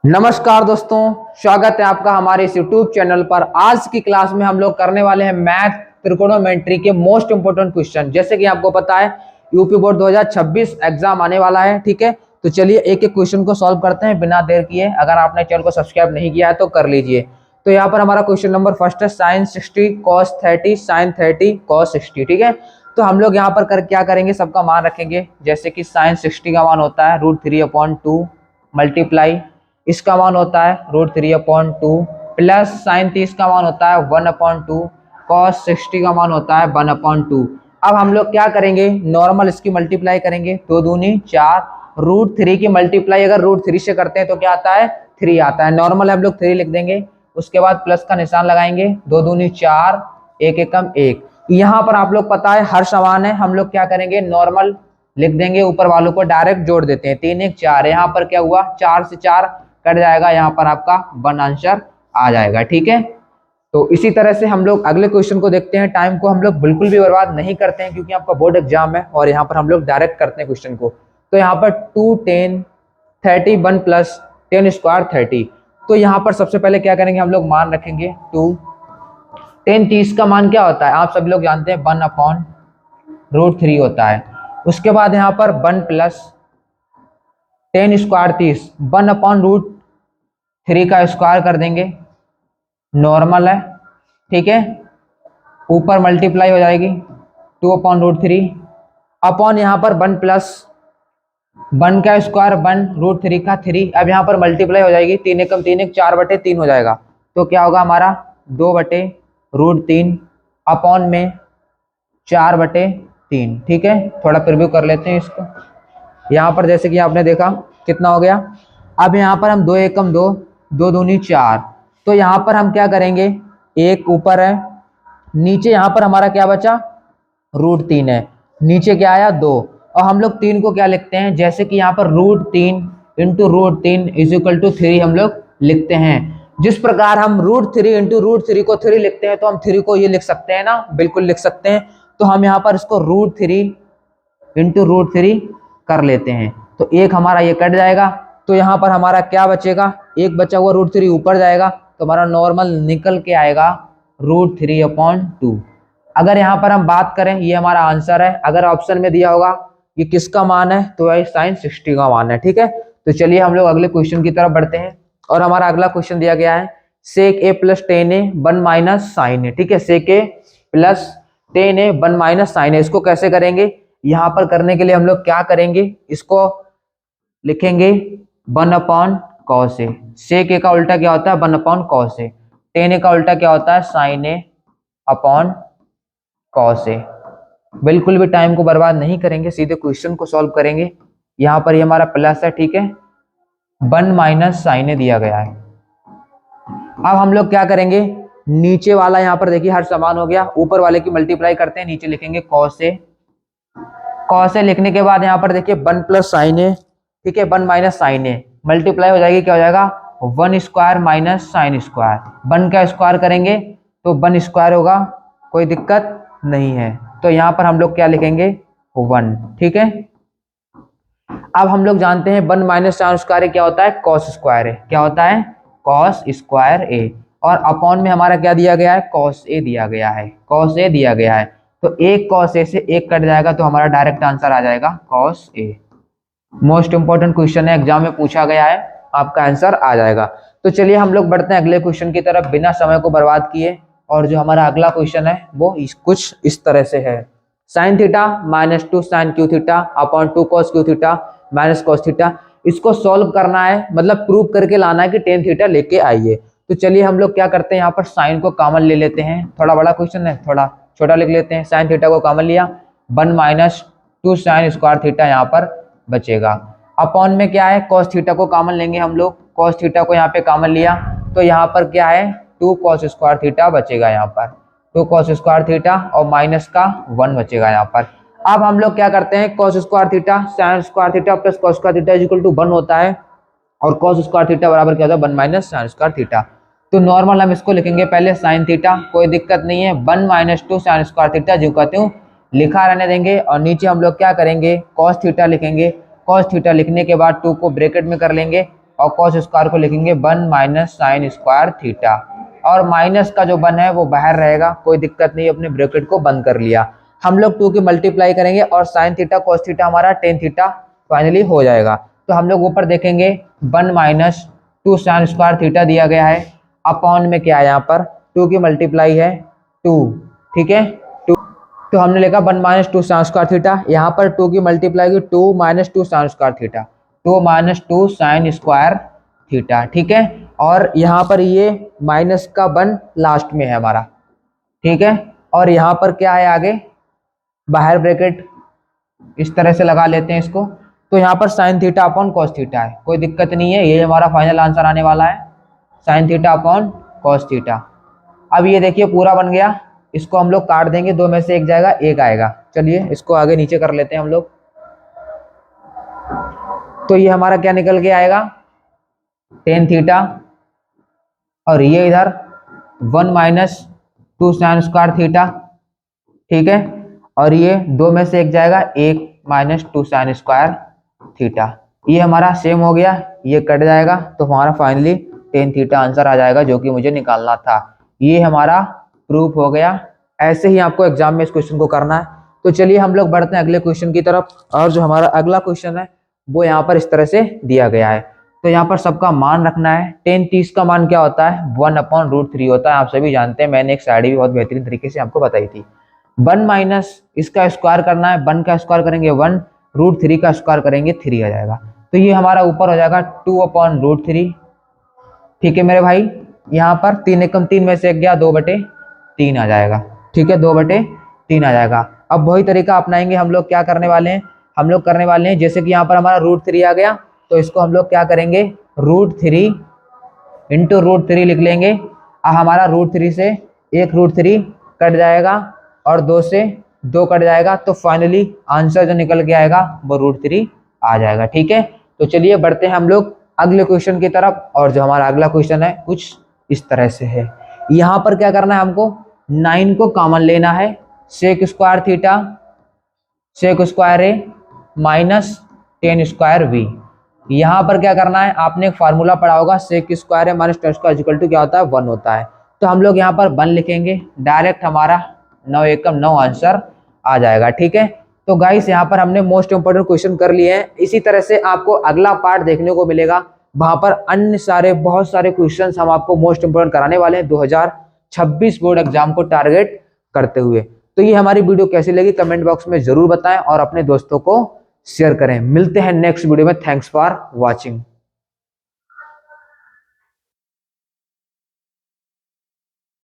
नमस्कार दोस्तों, स्वागत है आपका हमारे इस YouTube चैनल पर। आज की क्लास में हम लोग करने वाले हैं मैथ त्रिकोणोमेट्री के मोस्ट इंपोर्टेंट क्वेश्चन। जैसे कि आपको पता है यूपी बोर्ड 2026 एग्जाम आने वाला है, ठीक है। तो चलिए एक एक क्वेश्चन को सॉल्व करते हैं बिना देर किए। अगर आपने चैनल को सब्सक्राइब नहीं किया है तो कर लीजिए। तो यहाँ पर हमारा क्वेश्चन नंबर फर्स्ट है साइन 60 कॉस 30 साइन 30 कॉस 60, ठीक है। तो हम लोग यहाँ पर क्या करेंगे, सबका मान रखेंगे। जैसे कि साइन 60 का मान होता है √3/2 मल्टीप्लाई, इसका मान होता है √3/2 प्लस साइन 30 का मान होता है 1/2 कॉस 60 का मान होता है 1/2। अब हम लोग क्या करेंगे, नॉर्मल इसकी मल्टीप्लाई करेंगे। 2 दूनी 4, √3 की मल्टीप्लाई अगर √3 से करते हैं तो क्या आता है, 3 आता है। नॉर्मल हम लोग 3 लिख देंगे, उसके बाद प्लस का निशान लगाएंगे। 2 दूनी 4, 1 एकम 1। यहाँ पर आप लोग पता है हर समान है, हम लोग क्या करेंगे, नॉर्मल लिख देंगे, ऊपर वालों को डायरेक्ट जोड़ देते हैं। 3 1 4, यहाँ पर क्या हुआ, 4 से 4 कट जाएगा, यहाँ पर आपका 1 आंसर आ जाएगा, ठीक है। तो इसी तरह से हम लोग अगले क्वेश्चन को देखते हैं। टाइम को हम लोग बिल्कुल भी बर्बाद नहीं करते हैं क्योंकि आपका बोर्ड एग्जाम है और यहाँ पर हम लोग डायरेक्ट करते हैं क्वेश्चन को। तो यहाँ पर 2 10 30 1 प्लस 10 स्क्वायर 30। तो यहाँ पर सबसे पहले क्या करेंगे, हम लोग मान रखेंगे 2 10 30 का मान क्या होता है, आप सब लोग जानते हैं 1/√3 होता है। उसके बाद यहाँ पर 1 प्लस 10 स्क्वायर 30, 1/√3 का स्क्वायर कर देंगे, नॉर्मल है, ठीक है। ऊपर मल्टीप्लाई हो जाएगी 2/√3 अपॉन यहाँ पर 1 प्लस 1 का स्क्वायर 1√3 का 3। अब यहाँ पर मल्टीप्लाई हो जाएगी, 3 एकम 3 1 4/3 हो जाएगा। तो क्या होगा हमारा 2/√3 अपॉन में 4/3, ठीक है। थोड़ा प्रिव्यू कर लेते हैं इसको। यहाँ पर जैसे कि आपने देखा कितना हो गया। अब यहाँ पर हम 2 एकम 2, 2 दूनी 4। तो यहाँ पर हम क्या करेंगे, एक ऊपर है, नीचे यहाँ पर हमारा क्या बचा, √3 है, नीचे क्या आया 2। और हम लोग 3 को क्या लिखते हैं, जैसे कि यहाँ पर √3 इंटू √3 इज इक्वल टू 3 हम लोग लिखते हैं। जिस प्रकार हम √3 इंटू √3 को 3 लिखते हैं तो हम 3 को ये लिख सकते हैं ना, बिल्कुल लिख सकते हैं। तो हम यहाँ पर इसको √3 इंटू √3 कर लेते हैं। तो एक हमारा ये कट जाएगा, तो यहाँ पर हमारा क्या बचेगा, एक बचा हुआ √3 ऊपर जाएगा, तो हमारा नॉर्मल निकल के आएगा √3/2। अगर यहाँ पर हम बात करें, ये हमारा आंसर है। अगर ऑप्शन में दिया होगा ये किसका मान है, तो ये साइन 60 का मान है, ठीक है। तो चलिए हम लोग अगले क्वेश्चन की तरफ बढ़ते हैं। और हमारा अगला क्वेश्चन दिया गया है sec a plus 10a 1 minus sine a, ठीक है। Sec a plus 10a 1 minus sine a, इसको कैसे करेंगे, यहाँ पर करने के लिए हम लोग क्या करेंगे, इसको लिखेंगे 1/cos a। सेक a का उल्टा क्या होता है, 1/cos a। 10a का उल्टा क्या होता है, sign a upon cos A. बिल्कुल भी टाइम को बर्बाद नहीं करेंगे, सीधे क्वेश्चन को सॉल्व करेंगे। यहाँ पर ये हमारा प्लस है, ठीक है, 1 माइनस साइन ए दिया गया है। अब हम लोग क्या करेंगे, नीचे वाला यहाँ पर देखिए हर समान हो गया, ऊपर वाले की मल्टीप्लाई करते हैं, नीचे लिखेंगे कॉस ए। कॉस ए लिखने के बाद यहाँ पर देखिए 1 प्लस साइन ए, ठीक है, 1 माइनस साइन ए मल्टीप्लाई हो जाएगी, क्या हो जाएगा 1 स्क्वायर माइनस साइन स्क्वायर। 1 का स्क्वायर करेंगे तो 1 स्क्वायर होगा, कोई दिक्कत नहीं है। तो यहाँ पर हम लोग क्या लिखेंगे 1, ठीक है। अब हम लोग जानते हैं 1 माइनस साइन स्क्वायर क्या होता है, कॉस स्क्वायर है। क्या होता है, कॉस स्क्वायर ए। और अपॉन में हमारा क्या दिया गया है, कॉस ए दिया गया है, कॉस ए दिया गया है। तो एक कॉस ए से एक कट जाएगा, तो हमारा डायरेक्ट आंसर आ जाएगा cos A. Most important question है, एग्जाम में पूछा गया है, आपका आंसर आ जाएगा। तो चलिए हम लोग बढ़ते हैं अगले क्वेश्चन की तरफ बिना समय को बर्बाद किए। और जो हमारा अगला क्वेश्चन है वो कुछ इस तरह से है, sine theta -2 sine cube theta upon 2 cos cube theta minus cos theta. इसको सॉल्व करना है, मतलब प्रूव करके लाना है कि टेन थीटा लेके आइए। तो चलिए हम लोग क्या करते हैं, यहाँ पर साइन को कॉमन ले लेते हैं। थोड़ा बड़ा क्वेश्चन है, थोड़ा छोटा लिख लेते हैं। साइन थीटा को कॉमन लिया, 1 माइनस 2 साइन स्क्वायर थीटा यहाँ पर बचेगा। अपॉन में क्या है, कॉस थीटा को कॉमन लेंगे हम लोग, कॉस थीटा को यहाँ पे कॉमन लिया, तो यहाँ पर क्या है 2 कॉस स्क्वायर थीटा बचेगा, यहाँ पर 2 कॉस स्क्वायर थीटा और माइनस का 1 बचेगा यहाँ पर। अब हम लोग क्या करते हैं, cos square theta sine square theta plus cos square theta is equal to 1 होता है, और कॉस स्क्वायर थीटा बराबर क्या होता है 1 माइनस साइन स्क्वायर थीटा। तो नॉर्मल हम इसको लिखेंगे पहले साइन थीटा, कोई दिक्कत नहीं है, 1 माइनस 2 साइन स्क्वायर थीटा जो कहते हूँ लिखा रहने देंगे। और नीचे हम लोग क्या करेंगे, कॉस थीटा लिखेंगे। कॉस थीटा लिखने के बाद 2 को ब्रैकेट में कर लेंगे और कॉस स्क्वायर को लिखेंगे 1 माइनस साइन स्क्वायर थीटा, और माइनस का जो 1 है वो बाहर रहेगा, कोई दिक्कत नहीं, अपने ब्रैकेट को बंद कर लिया। हम लोग 2 की मल्टीप्लाई करेंगे और साइन थीटा कॉस थीटा हमारा टेन थीटा फाइनली हो जाएगा। तो हम लोग ऊपर देखेंगे 1 माइनस 2 साइन स्क्वायर थीटा दिया गया है, अपॉन में क्या है यहाँ पर 2 की मल्टीप्लाई है 2, ठीक है 2। तो हमने लिखा 1 माइनस 2 साइन स्क्वायर थीटा, यहाँ पर 2 की मल्टीप्लाई की 2 minus 2 sign square theta, 2 minus 2 sign square theta, ठीक है। और यहाँ पर ये माइनस का 1 लास्ट में है हमारा, ठीक है। और यहाँ पर क्या है आगे, बाहर ब्रैकेट इस तरह से लगा लेते हैं इसको। तो यहाँ पर sine theta upon cos theta है, कोई दिक्कत नहीं है, ये हमारा फाइनल आंसर आने वाला है, sine theta upon cos theta. अब ये देखिए पूरा बन गया, इसको हम लोग काट देंगे, 2 में से एक जाएगा, एक आएगा। चलिए इसको आगे नीचे कर लेते हैं हम लोग। तो ये हमारा क्या निकल के आएगा, टेन थीटा, और ये इधर 1 माइनस 2 साइन स्क्वायर थीटा, ठीक है। और ये 2 में से एक जाएगा, 1 माइनस 2 साइन स्क्वायर थीटा। ये हमारा सेम हो गया, ये कट जाएगा, तो हमारा फाइनली टेन थीटा आंसर आ जाएगा, जो कि मुझे निकालना था। ये हमारा प्रूफ हो गया। ऐसे ही आपको एग्जाम में इस क्वेश्चन को करना है। तो चलिए हम लोग बढ़ते हैं अगले क्वेश्चन की तरफ। और जो हमारा अगला क्वेश्चन है वो यहाँ पर इस तरह से दिया गया है। तो यहाँ पर सबका मान रखना है। 10 का मान क्या होता है, 1/√3 होता है, आप सभी जानते हैं, मैंने एक साइड भी बहुत बेहतरीन तरीके से आपको बताई थी। 1 माइनस इसका स्क्वायर करना है, 1 का स्क्वायर करेंगे 1, √3 का स्क्वायर करेंगे 3 आ जाएगा। तो ये हमारा ऊपर हो जाएगा 2/√3, ठीक है मेरे भाई। यहाँ पर 3 एकम 3 में से एक गया, 2/3 आ जाएगा, ठीक है, 2/3 आ जाएगा। अब वही तरीका अपनाएंगे हम लोग, क्या करने वाले हैं, हम लोग करने वाले हैं, जैसे कि यहाँ पर हमारा √3 आ गया, तो इसको हम लोग क्या करेंगे, √3 इंटू √3 लिख लेंगे। हमारा √3 से एक √3 कट जाएगा और 2 से 2 कट जाएगा, तो फाइनली आंसर जो निकल के आएगा वो √3 आ जाएगा, ठीक है। तो चलिए बढ़ते हैं हम लोग अगले क्वेश्चन की तरफ। और जो हमारा अगला क्वेश्चन है कुछ इस तरह से है। यहाँ पर क्या करना है, हमको 9 को कॉमन लेना है, sec square theta sec square A minus tan square V. यहाँ पर क्या करना है, आपने एक फार्मूला पढ़ा होगा, सेक स्क्वायर है minus tan square equal to क्या होता है, 1 होता है। तो हम लोग यहाँ पर 1 लिखेंगे, डायरेक्ट हमारा 9 एकम 9 आंसर आ जाएगा, ठीक है। तो गाइस यहाँ पर हमने मोस्ट इंपोर्टेंट क्वेश्चन कर लिए हैं। इसी तरह से आपको अगला पार्ट देखने को मिलेगा, वहां पर अन्य सारे बहुत सारे क्वेश्चंस हम आपको मोस्ट इंपोर्टेंट कराने वाले हैं 2026 बोर्ड एग्जाम को टारगेट करते हुए। तो ये हमारी वीडियो कैसी लगी कमेंट बॉक्स में जरूर बताएं और अपने दोस्तों को शेयर करें। मिलते हैं नेक्स्ट वीडियो में। Thanks for watching.